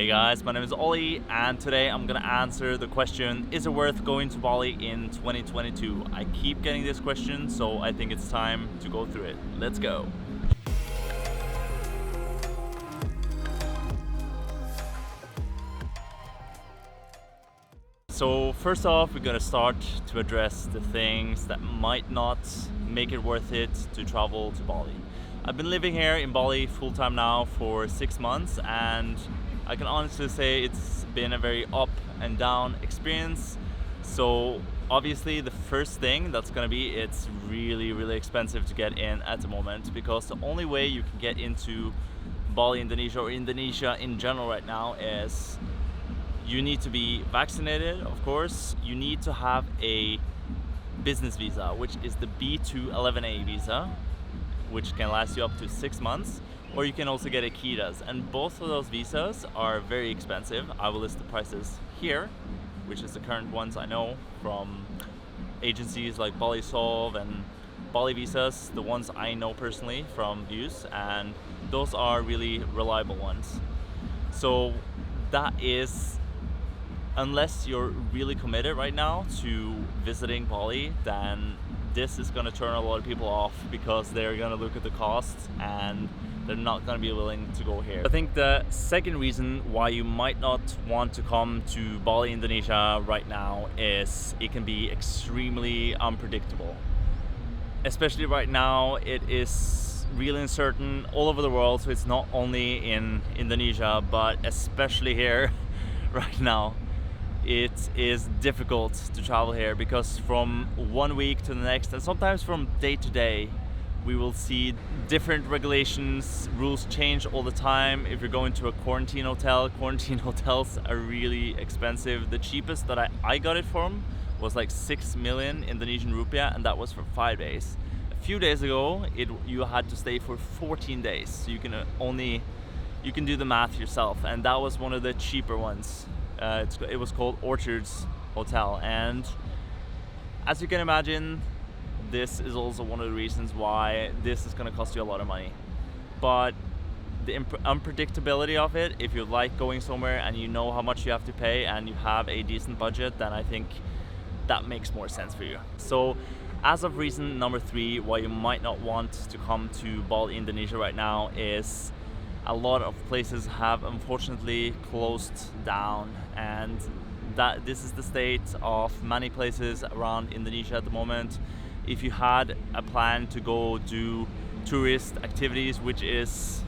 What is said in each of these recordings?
Hey guys, my name is Ollie and today I'm gonna answer the question, is it worth going to Bali in 2022? I keep getting this question, so I think it's time to go through it. Let's go. So first off, we're gonna start to address the things that might not make it worth it to travel to Bali. I've been living here in Bali full-time now for 6 months, and I can honestly say it's been a very up and down experience. So obviously the first thing that's gonna be, it's really expensive to get in at the moment, because the only way you can get into Bali, Indonesia, or Indonesia in general right now is you need to be vaccinated, of course. You need to have a business visa, which is the B211A visa, which can last you up to 6 months, or you can also get a KIDAS, and both of those visas are very expensive. I will list the prices here, which is the current ones I know from agencies like Bali Solve and Bali Visas, the ones I know personally from Views, and those are really reliable ones. So that is, unless you're really committed right now to visiting Bali, then this is going to turn a lot of people off, because they're going to look at the costs and they're not going to be willing to go here. I think the second reason why you might not want to come to Bali, Indonesia right now is it can be extremely unpredictable. Especially right now, it is really uncertain all over the world, so it's not only in Indonesia, but especially here right now. It is difficult to travel here, because from one week to the next, and sometimes from day to day, we will see different regulations, rules change all the time. If you're going to a quarantine hotels are really expensive. The cheapest that I got it from was like 6 million Indonesian rupiah, and that was for 5 days. A few days ago, you had to stay for 14 days, so you can do the math yourself, and that was one of the cheaper ones. It was called Orchards Hotel, and as you can imagine, this is also one of the reasons why this is going to cost you a lot of money. But the unpredictability of it, if you like going somewhere and you know how much you have to pay and you have a decent budget, then I think that makes more sense for you. So as of reason number 3 why you might not want to come to Bali, Indonesia right now, is a lot of places have unfortunately closed down, and that this is the state of many places around Indonesia at the moment. If you had a plan to go do tourist activities, which is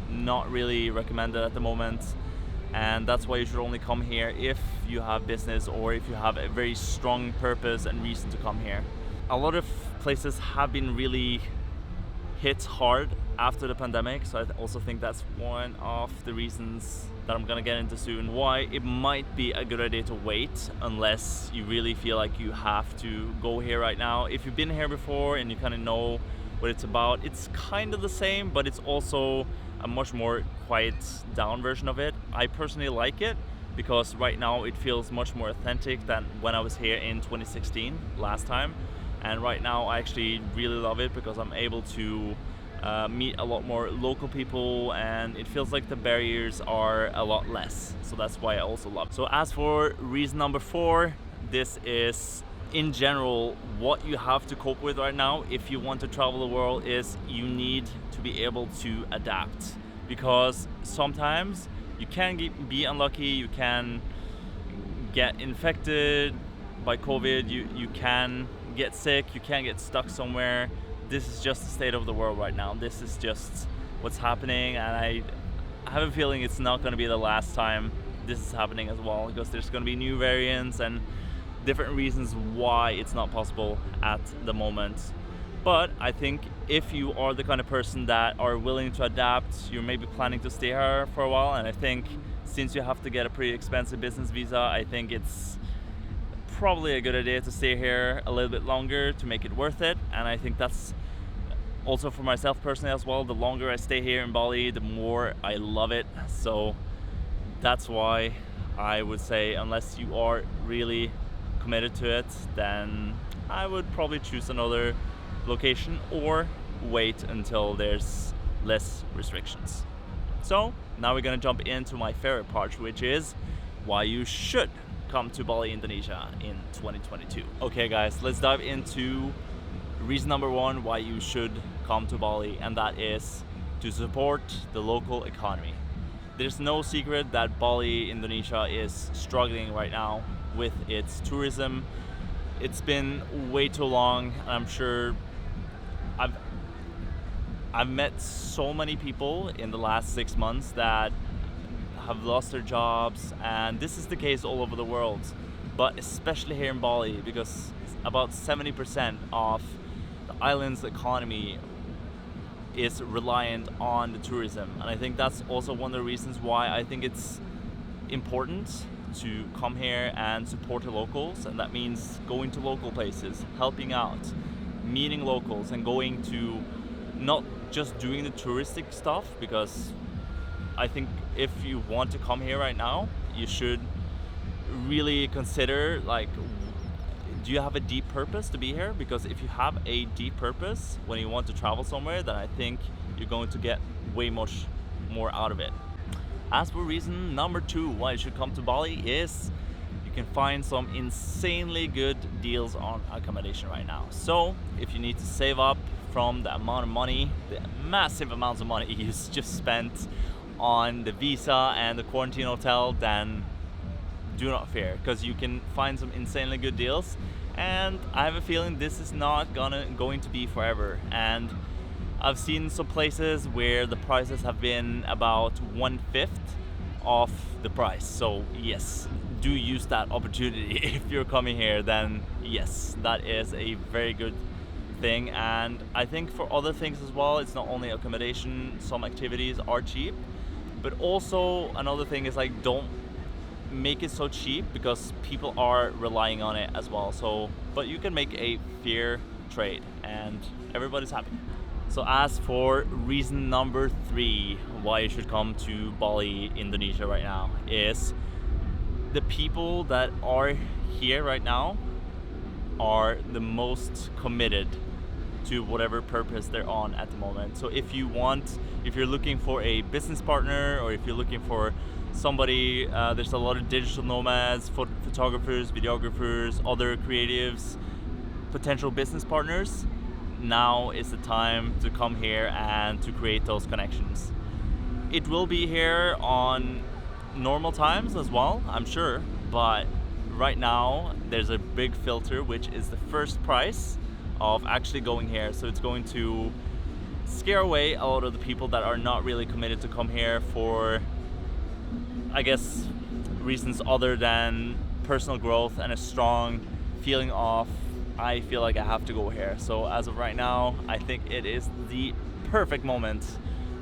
not really recommended at the moment, and that's why you should only come here if you have business or if you have a very strong purpose and reason to come here. A lot of places have been really hit hard after the pandemic, so I also think that's one of the reasons that I'm gonna get into soon, why it might be a good idea to wait unless you really feel like you have to go here right now. If you've been here before and you kind of know what it's about, it's kind of the same, but it's also a much more quiet down version of it. I personally like it because right now it feels much more authentic than when I was here in 2016 last time, and right now I actually really love it because I'm able to meet a lot more local people, and it feels like the barriers are a lot less, so that's why I also love it. So as for reason number 4, this is in general what you have to cope with right now if you want to travel the world, is you need to be able to adapt, because sometimes you can be unlucky, you can get infected by COVID, you can get sick, you can get stuck somewhere. This is just the state of the world right now. This is just what's happening, and I have a feeling it's not going to be the last time this is happening as well, because there's going to be new variants and different reasons why it's not possible at the moment. But I think if you are the kind of person that are willing to adapt, you're maybe planning to stay here for a while, and I think since you have to get a pretty expensive business visa, I think it's probably a good idea to stay here a little bit longer to make it worth it. And I think that's also for myself personally as well. The longer I stay here in Bali, the more I love it. So that's why I would say, unless you are really committed to it, then I would probably choose another location or wait until there's less restrictions. So now we're gonna jump into my favorite part, which is why you should come to Bali, Indonesia in 2022. Okay guys, let's dive into reason number one why you should come to Bali, and that is to support the local economy. There's no secret that Bali, Indonesia is struggling right now with its tourism. It's been way too long, and I'm sure I've met so many people in the last 6 months that have lost their jobs, and this is the case all over the world, but especially here in Bali, because about 70% of the island's economy is reliant on the tourism. And I think that's also one of the reasons why I think it's important to come here and support the locals, and that means going to local places, helping out, meeting locals, and going to not just doing the touristic stuff, because I think if you want to come here right now, you should really consider, like, do you have a deep purpose to be here? Because if you have a deep purpose when you want to travel somewhere, then I think you're going to get way much more out of it. As for reason number two why you should come to Bali is you can find some insanely good deals on accommodation right now. So if you need to save up from the amount of money, the massive amounts of money you just spent on the visa and the quarantine hotel, then do not fear, because you can find some insanely good deals. And I have a feeling this is not going to be forever. And I've seen some places where the prices have been about 1/5 of the price. So yes, do use that opportunity. If you're coming here, then yes, that is a very good thing. And I think for other things as well, it's not only accommodation, some activities are cheap, but also another thing is, like, don't make it so cheap, because people are relying on it as well. So, but you can make a fair trade and everybody's happy. So as for reason number three why you should come to Bali, Indonesia right now, is the people that are here right now are the most committed to whatever purpose they're on at the moment. So if you're looking for a business partner, or if you're looking for somebody, there's a lot of digital nomads, photographers, videographers, other creatives, potential business partners. Now is the time to come here and to create those connections. It will be here on normal times as well, I'm sure, but right now there's a big filter, which is the first price of actually going here. So it's going to scare away a lot of the people that are not really committed to come here for, I guess, reasons other than personal growth and a strong feeling of, I feel like I have to go here. So as of right now, I think it is the perfect moment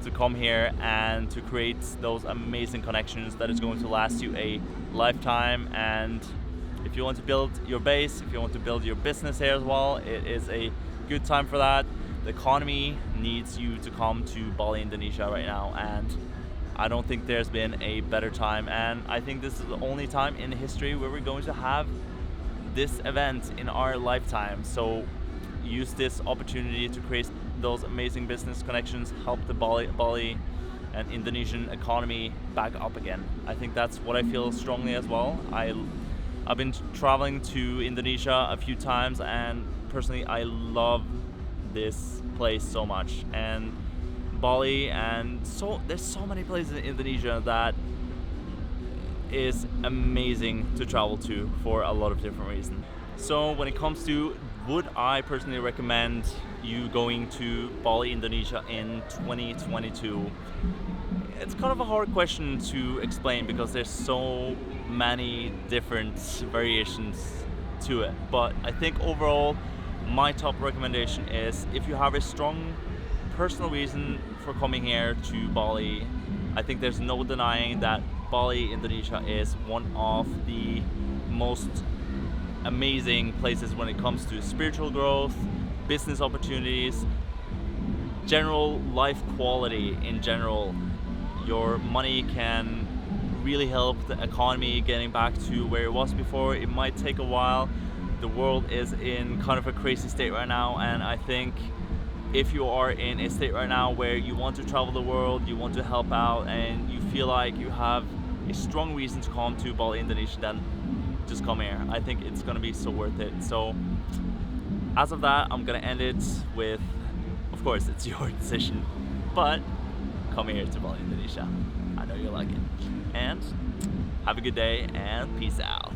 to come here and to create those amazing connections that is going to last you a lifetime. And if you want to build your base, if you want to build your business here as well, it is a good time for that. The economy needs you to come to Bali, Indonesia right now, and I don't think there's been a better time. And I think this is the only time in history where we're going to have this event in our lifetime. So use this opportunity to create those amazing business connections, help the Bali and Indonesian economy back up again. I think that's what I feel strongly as well. I've been traveling to Indonesia a few times, and personally I love this place so much, and Bali, and so there's so many places in Indonesia that is amazing to travel to for a lot of different reasons. So when it comes to would I personally recommend you going to Bali, Indonesia in 2022, it's kind of a hard question to explain because there's so many different variations to it. But I think overall my top recommendation is, if you have a strong personal reason for coming here to Bali, I think there's no denying that Bali, Indonesia is one of the most amazing places when it comes to spiritual growth, business opportunities, general life quality in general. Your money can really help the economy getting back to where it was before. It might take a while. The world is in kind of a crazy state right now, and I think if you are in a state right now where you want to travel the world, you want to help out, and you feel like you have a strong reason to come to Bali, Indonesia, then just come here. I think it's gonna be so worth it. So as of that, I'm gonna end it with, of course, it's your decision, but come here to Bali, Indonesia. I know you'll like it. And have a good day and peace out.